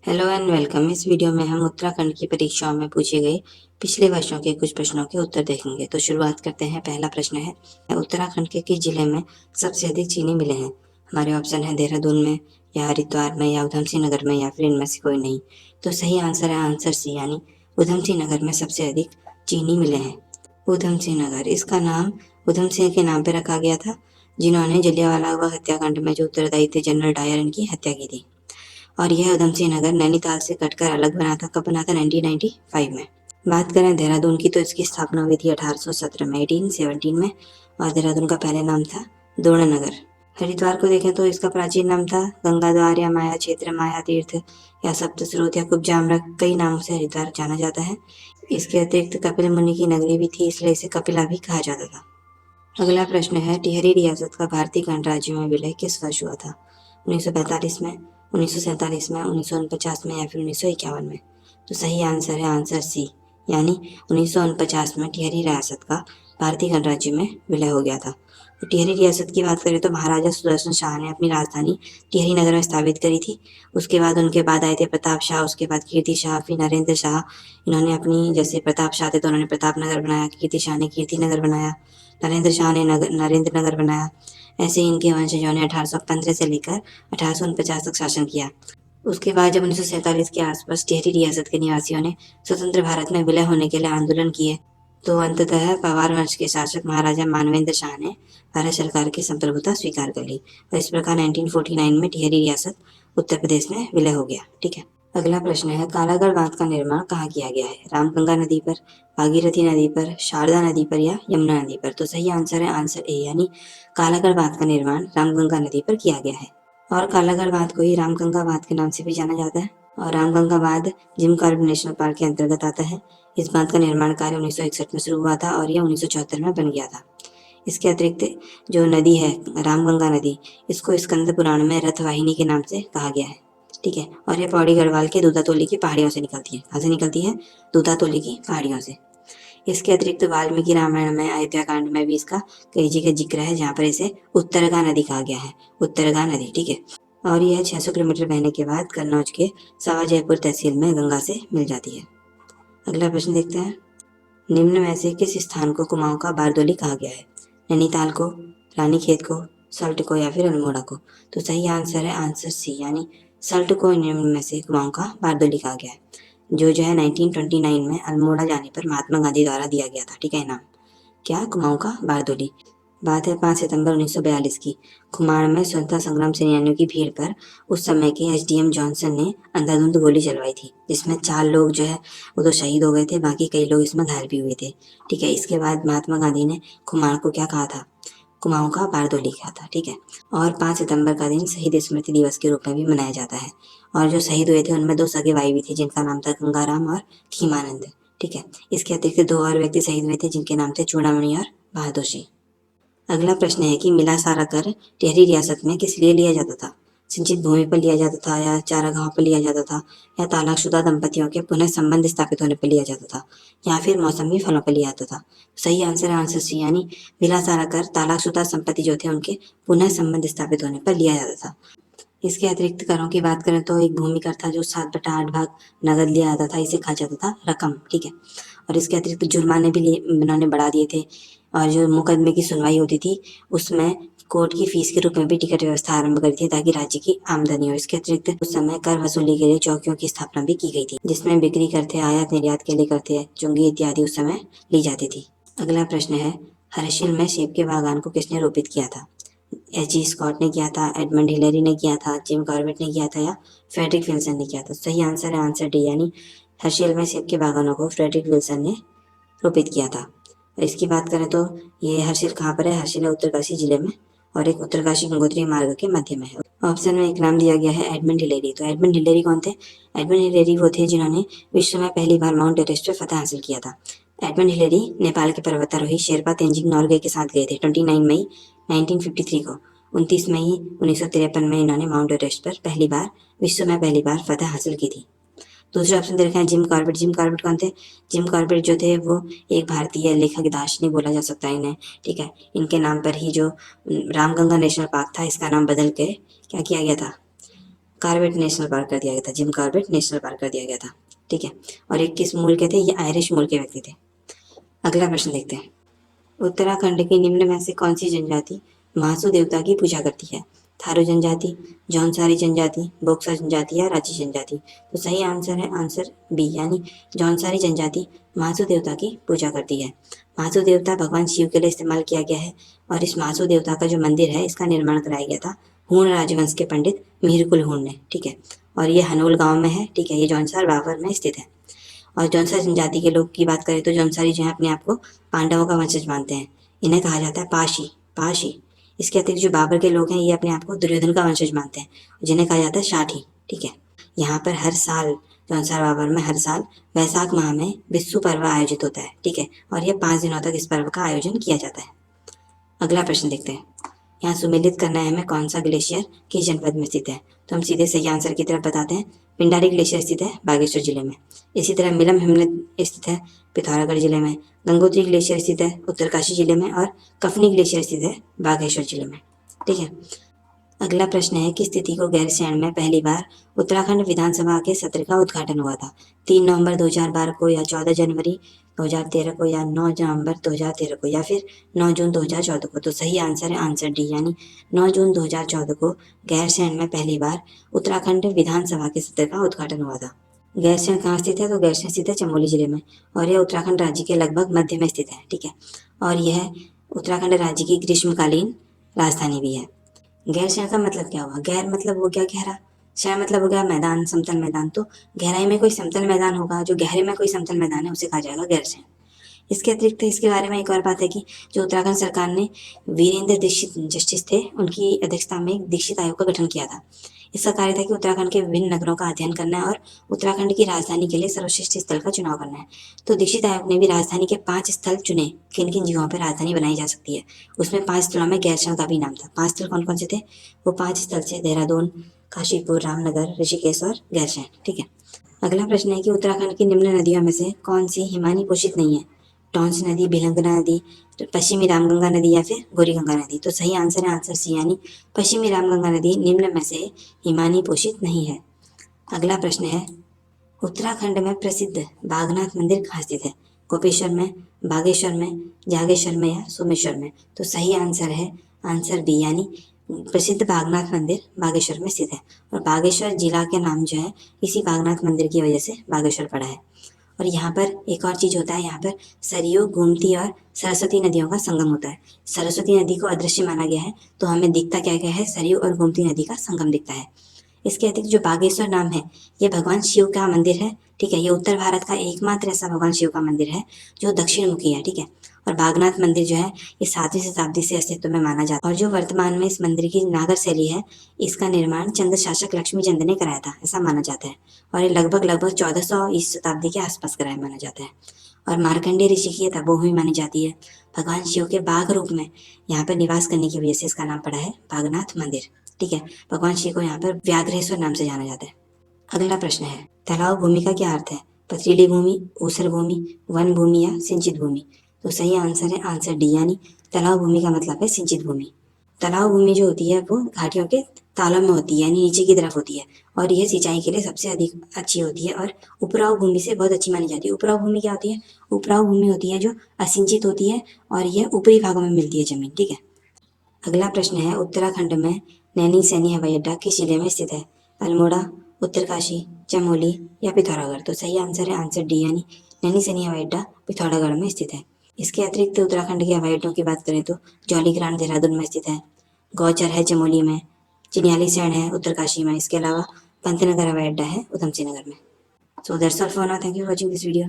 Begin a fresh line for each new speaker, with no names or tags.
Hello and welcome. इस video में हम उत्तराखंड की परीक्षाओं में पूछे गए पिछले वर्षों के कुछ प्रश्नों के उत्तर देखेंगे। तो शुरुआत करते हैं। पहला प्रश्न है, उत्तराखंड के किस जिले में सबसे अधिक चीनी मिले हैं? हमारे ऑप्शन है देहरादून में, या हरिद्वार में, या उधम सिंह नगर में, या फिर इनमें से कोई नहीं। तो सही आंसर है आंसर सी, यानी उधम सिंह नगर में सबसे अधिक चीनी मिले हैं। उधम सिंह नगर, इसका नाम उधम सिंह के नाम पर रखा गया था, जिन्होंने जलियांवाला बाग हत्याकांड में जो उत्तरदायी थे जनरल डायर, इनकी हत्या की थी। और यह उधम सिंह नगर नैनीताल से कटकर अलग बना था। कब बना था? 1995 में। बात करें देहरादून की, तो इसकी स्थापना हुई थी 1817 में, 1817 में। और देहरादून का पहले नाम था द्रोणनगर। हरिद्वार को देखें तो इसका प्राचीन नाम था गंगाद्वार, या माया क्षेत्र, माया तीर्थ, या सप्त स्रोत, या कुब्जामृत। कई नामों से हरिद्वार जाना जाता है। इसके अतिरिक्त कपिल मुनि की नगरी भी थी, इसलिए इसे कपिला भी कहा जाता था। अगला प्रश्न है, टिहरी रियासत का भारतीय गणराज्य में विलय किस वर्ष हुआ था? 1945 में, 1947 में, 1949 में, या फिर 1951 में? तो सही आंसर है आंसर सी, यानी 1949 में टिहरी रियासत का भारतीय गणराज्य में विलय हो गया था। तो टिहरी रियासत की बात करें तो महाराजा सुदर्शन शाह ने अपनी राजधानी टिहरी नगर में स्थापित करी थी। उसके बाद उनके बाद आए थे प्रताप शाह, उसके बाद कीर्ति शाह, फिर नरेंद्र शाह। इन्होंने अपनी, जैसे प्रताप शाह थे तो उन्होंने प्रताप नगर बनाया, कीर्ति शाह ने कीर्ति नगर बनाया, नरेंद्र शाह ने नरेंद्र नगर बनाया। ऐसे ही इनके वंशजों ने 1815 से लेकर 1849 तक शासन किया। उसके बाद जब 1947 के आसपास टिहरी रियासत के निवासियों ने स्वतंत्र भारत में विलय होने के लिए आंदोलन किए, तो अंततः पवार वंश के शासक महाराजा मानवेंद्र शाह ने भारत सरकार की संप्रभुता स्वीकार कर ली, और इस प्रकार 1949 में टिहरी रियासत उत्तर प्रदेश में विलय हो गया। ठीक है। अगला प्रश्न है, कालागढ़ बांध का निर्माण कहाँ किया गया है? रामगंगा नदी पर, भागीरथी नदी पर, शारदा नदी पर, या यमुना नदी पर? तो सही आंसर है आंसर ए, यानी कालागढ़ बांध का निर्माण रामगंगा नदी पर किया गया है। और कालागढ़ बांध को ही रामगंगा बांध के नाम से भी जाना जाता है। और रामगंगा बांध जिम कॉर्बेट नेशनल पार्क के अंतर्गत आता है। इस बांध का निर्माण कार्य 1961 में शुरू हुआ था, और यह 1974 में बन गया था। इसके अतिरिक्त जो नदी है रामगंगा नदी, इसको स्कंद पुराण में रथवाहिनी के नाम से कहा गया है। ठीक है। और ये पौड़ी गढ़वाल के दूधातोली की पहाड़ियों से निकलती है। कहाँ से निकलती है? दूधातोली की पहाड़ियों से। इसके अतिरिक्त वाल्मीकि रामायण में, अयोध्या कांड में भी इसका कई जगह जिक्र है, जहाँ पर इसे उत्तरगा नदी कहा गया है। उत्तरगा नदी। ठीक है। और यह 600 किलोमीटर बहने के बाद कन्नौज के सवा जयपुर तहसील में गंगा से मिल जाती है। अगला प्रश्न देखते हैं, निम्न में से किस स्थान को कुमाऊं का बारदोली कहा गया है? नैनीताल को, रानीखेत को, सल्ट को, या फिर अल्मोड़ा को? तो सही आंसर है आंसर सी, यानी सल्ट को निम्न में से कुमाऊं का बारदोली कहा गया है, जो है 1929 में अल्मोड़ा जाने पर महात्मा गांधी द्वारा दिया गया था। ठीक है नाम, क्या? कुमाऊं का बारदोली। बात है 5 सितंबर 1942 की। कुमाऊं में स्वतंत्रता संग्राम सेनानियों की भीड़ पर उस समय के एसडीएम जॉनसन ने अंधाधुंध गोली चलवाई थी, जिसमें 4 लोग वो तो शहीद हो गए थे, बाकी कई लोग इसमें घायल भी हुए थे। ठीक है। इसके बाद महात्मा गांधी ने कुमाऊं को क्या कहा था? कुमाऊं का बारदोली कहा था। ठीक है। और 5 सितंबर का दिन शहीद स्मृति दिवस के रूप में भी मनाया जाता है। और जो शहीद हुए थे उनमें 2 सगे भाई भी थे, जिनका नाम था गंगाराम और खीमानंद। ठीक है। इसके अतिरिक्त 2 और व्यक्ति शहीद हुए थे, जिनके नाम थे चूड़ामणि और बहादुर। अगला प्रश्न है कि मिला सारा कर टिहरी रियासत में किस लिए लिया जाता था? सिंचित भूमि पर लिया जाता था, या चारागाहों पर लिया जाता था, या तलाकशुदा दंपतियों के पुनः संबंध स्थापित होने पर लिया जाता था, या फिर मौसमी फलों पर लिया जाता था? सही आंसर है आंसर सी, यानी मिला सारा कर तलाकशुदा संपत्ति जो थे उनके पुनः संबंध स्थापित होने पर लिया जाता था। इसके अतिरिक्त करों की बात करें तो एक भूमि कर था जो 7/8 भाग नगद लिया जाता था, इसे कहा जाता था रकम। ठीक है। और इसके अतिरिक्त जुर्माने भी उन्होंने बढ़ा दिए थे, और जो मुकदमे की सुनवाई होती थी उसमें कोर्ट की फीस के रूप में भी टिकट व्यवस्था आरंभ करी थी, ताकि राज्य की आमदनी हो। इसके अतिरिक्त उस समय कर वसूली के लिए चौकियों की स्थापना भी की गई थी, जिसमें बिक्री करते, आयात निर्यात के लिए करते, चुंगी इत्यादि उस समय ली जाती थी। अगला प्रश्न है, हर्षिल में सेब के बागान को किसने रोपित किया था? एच.जी. स्कॉट ने किया था, एडमंड हिलेरी ने किया था, जिम कॉर्बेट ने किया था, या फ्रेडरिक विल्सन ने किया था? सही आंसर है आंसर डी, यानी हर्षिल में सेब के बागानों को फ्रेडरिक विल्सन ने रोपित किया था। इसकी बात करें तो ये हर्षिल कहाँ पर है? हर्षिल है उत्तरकाशी जिले में, और एक उत्तरकाशी गंगोत्री मार्ग के मध्य में है। ऑप्शन में एक नाम दिया गया है एडमंड हिलेरी। तो एडमंड हिलेरी कौन थे? एडमंड हिलेरी वो थे जिन्होंने विश्व में पहली बार माउंट एवरेस्ट पर फतह हासिल किया था। एडमंड हिलेरी नेपाल के पर्वतारोही शेरपा तेंजिंग नॉर्गे के साथ गए थे 29 मई 1953 को। 29 मई 1953 में इन्होंने माउंट एवरेस्ट पर विश्व में पहली बार फतह हासिल की थी। दूसरे ऑप्शन दे रखे हैं जिम कॉर्बेट। जिम कॉर्बेट कौन थे? जिम कॉर्बेट जो थे वो एक भारतीय लेखक, दार्शनिक बोला जा सकता है इन्हें। ठीक है। इनके नाम पर ही जो रामगंगा नेशनल पार्क था, इसका नाम बदल के क्या किया गया था? कॉर्बेट नेशनल पार्क कर दिया गया था, जिम कॉर्बेट नेशनल पार्क कर दिया गया था। ठीक है, और ये किस मूल के थे? ये आयरिश मूल के व्यक्ति थे। अगला प्रश्न देखते हैं। उत्तराखंड की निम्न में से कौन सी जनजाति महासू देवता की पूजा करती है? थारू जनजाति, जौनसारी जनजाति, बोक्सा जनजाति या रांची जनजाति? तो सही आंसर है आंसर बी, यानी जौनसारी जनजाति महासू देवता की पूजा करती है। महासू देवता भगवान शिव के लिए इस्तेमाल किया गया है, और इस महासू देवता का जो मंदिर है इसका निर्माण कराया गया था हूण राजवंश के पंडित मीरकुल हूण ने। ठीक है, और ये हनोल गांव में है। ठीक है, ये जौनसार बावर में स्थित है। और जौनसारी जनजाति के लोग की बात करें तो जौनसारी जो है अपने आप को पांडवों का वंशज मानते हैं। इन्हें कहा जाता है पाशी, पाशी। इसके अतिरिक्त जो बाबर के लोग हैं ये अपने आप को दुर्योधन का वंशज मानते हैं, जिन्हें कहा जाता है साठी। ठीक है, यहाँ पर हर साल जौनसार बाबर में हर साल वैशाख माह में बिस्सू पर्व आयोजित होता है। ठीक है, और यह 5 दिनों तक इस पर्व का आयोजन किया जाता है। अगला प्रश्न देखते हैं। यहाँ सुमेलित करना है हमें कौन सा ग्लेशियर किस जनपद में स्थित है? तो हम सीधे सही आंसर की तरफ बताते हैं। पिंडारी ग्लेशियर स्थित है बागेश्वर जिले में। इसी तरह मिलम हिमनद स्थित है पिथौरागढ़ जिले में। गंगोत्री ग्लेशियर स्थित है उत्तरकाशी जिले में, और कफनी ग्लेशियर स्थित है बागेश्वर जिले में। ठीक है, अगला प्रश्न है किस तिथि को गैरसैंण में पहली बार उत्तराखंड विधानसभा के सत्र का उद्घाटन हुआ था? 3 नवंबर 2012 को, या 14 जनवरी 2013 को, या 9 नवंबर 2013 को, या फिर 9 जून 2014 को? तो सही आंसर है आंसर डी, यानी 9 जून 2014 को गैरसैंण में पहली बार उत्तराखंड विधानसभा के सत्र का उद्घाटन हुआ था। गैरसैंण कहाँ स्थित है? तो गैरसैंण स्थित है चमोली जिले में, और यह उत्तराखंड राज्य के लगभग मध्य में स्थित है। ठीक है, और यह उत्तराखंड राज्य की ग्रीष्मकालीन राजधानी भी है। गैरसैंण का मतलब क्या हुआ? गैर मतलब हो गया गहरा, शैण मतलब हो गया मैदान, समतल मैदान। तो गहराई में कोई समतल मैदान होगा, जो गहरे में कोई समतल मैदान है उसे कहा जाएगा गैरसैंण। इसके अतिरिक्त इसके बारे में एक और बात है कि जो उत्तराखंड सरकार ने वीरेंद्र दीक्षित जस्टिस थे उनकी अध्यक्षता में एक दीक्षित आयोग का गठन किया था। इसका कार्य था कि उत्तराखंड के विभिन्न नगरों का अध्ययन करना है और उत्तराखंड की राजधानी के लिए सर्वश्रेष्ठ स्थल का चुनाव करना है। तो दीक्षित आयोग ने भी राजधानी के 5 स्थल चुने, किन किन जगहों पर राजधानी बनाई जा सकती है। उसमें 5 स्थलों में गैरसैंण का भी नाम था। 5 स्थल कौन कौन से थे? वो 5 स्थल थे देहरादून, काशीपुर, रामनगर, ऋषिकेश और गैरसैंण। ठीक है, अगला प्रश्न है कि उत्तराखंड की निम्न नदियों में से कौन सी हिमानी पोषित नहीं है? टॉन्स नदी, भिलंगना नदी, पश्चिमी रामगंगा नदी, या फिर गौरीगंगा नदी? तो सही आंसर है आंसर सी, यानी पश्चिमी रामगंगा नदी निम्न में से हिमानी पोषित नहीं है। अगला प्रश्न है उत्तराखंड में प्रसिद्ध बागनाथ मंदिर कहाँ स्थित है? गोपेश्वर में, बागेश्वर में, जागेश्वर में, या सोमेश्वर में? तो सही आंसर है आंसर बी, यानी प्रसिद्ध बागनाथ मंदिर बागेश्वर में स्थित है। और बागेश्वर जिला के नाम जो है इसी बागनाथ मंदिर की वजह से बागेश्वर पड़ा है। और यहाँ पर एक और चीज होता है, यहाँ पर सरयू, गोमती और सरस्वती नदियों का संगम होता है। सरस्वती नदी को अदृश्य माना गया है, तो हमें दिखता क्या क्या है? सरयू और गोमती नदी का संगम दिखता है। इसके अतिरिक्त जो बागेश्वर नाम है ये भगवान शिव का मंदिर है। ठीक है, ये उत्तर भारत का एकमात्र ऐसा भगवान शिव का मंदिर है जो दक्षिण मुखी है। ठीक है, और बागनाथ मंदिर जो है ये 7वीं शताब्दी से अस्तित्व में माना जाता है, और जो वर्तमान में इस मंदिर की नागर शैली है इसका निर्माण चंद्र शासक लक्ष्मी चंद ने कराया था, ऐसा माना जाता है। और ये लगभग 1400 ईस्ट शताब्दी के आसपास कराया माना जाता है। और मार्कंडेय ऋषि की तपोभूमि मानी जाती है। भगवान शिव के बाघ रूप में यहाँ पर निवास करने की वजह से इसका नाम पड़ा है बागनाथ मंदिर। ठीक है, भगवान शिव को यहाँ पर व्याघ्रेश्वर नाम से जाना जाता है। अगला प्रश्न है तालाब भूमि का क्या अर्थ है? पथरीली भूमि, ऊसर भूमि, वन भूमि, या सिंचित भूमि? तो सही आंसर है आंसर डी, यानी तालाब भूमि का मतलब है सिंचित भूमि। तालाब भूमि जो होती है वो घाटियों के तालों में होती है, यानी नीचे की तरफ होती है, और यह सिंचाई के लिए सबसे अधिक अच्छी होती है और उपराऊ भूमि से बहुत अच्छी मानी जाती है। उपराऊ भूमि क्या होती है? उपराऊ भूमि होती है जो असिंचित होती है और यह ऊपरी भागों में मिलती है जमीन। ठीक है, अगला प्रश्न है उत्तराखंड में नैनी सैनी हवाई अड्डा किस जिले में स्थित है? अल्मोड़ा, उत्तरकाशी, चमोली, या पिथौरागढ़? तो सही आंसर है आंसर डी, यानी नैनी सैनी हवाई अड्डा पिथौरागढ़ में स्थित है। इसके अतिरिक्त उत्तराखंड के हवाई अड्डों की बात करें तो जौलीग्रांट देहरादून में स्थित है, गौचर है चमोली में, चिन्यालीसैंण है उत्तरकाशी में, इसके अलावा पंतनगर हवाई अड्डा है उधम सिंह नगर में। So that's all for now, thank you for watching this video.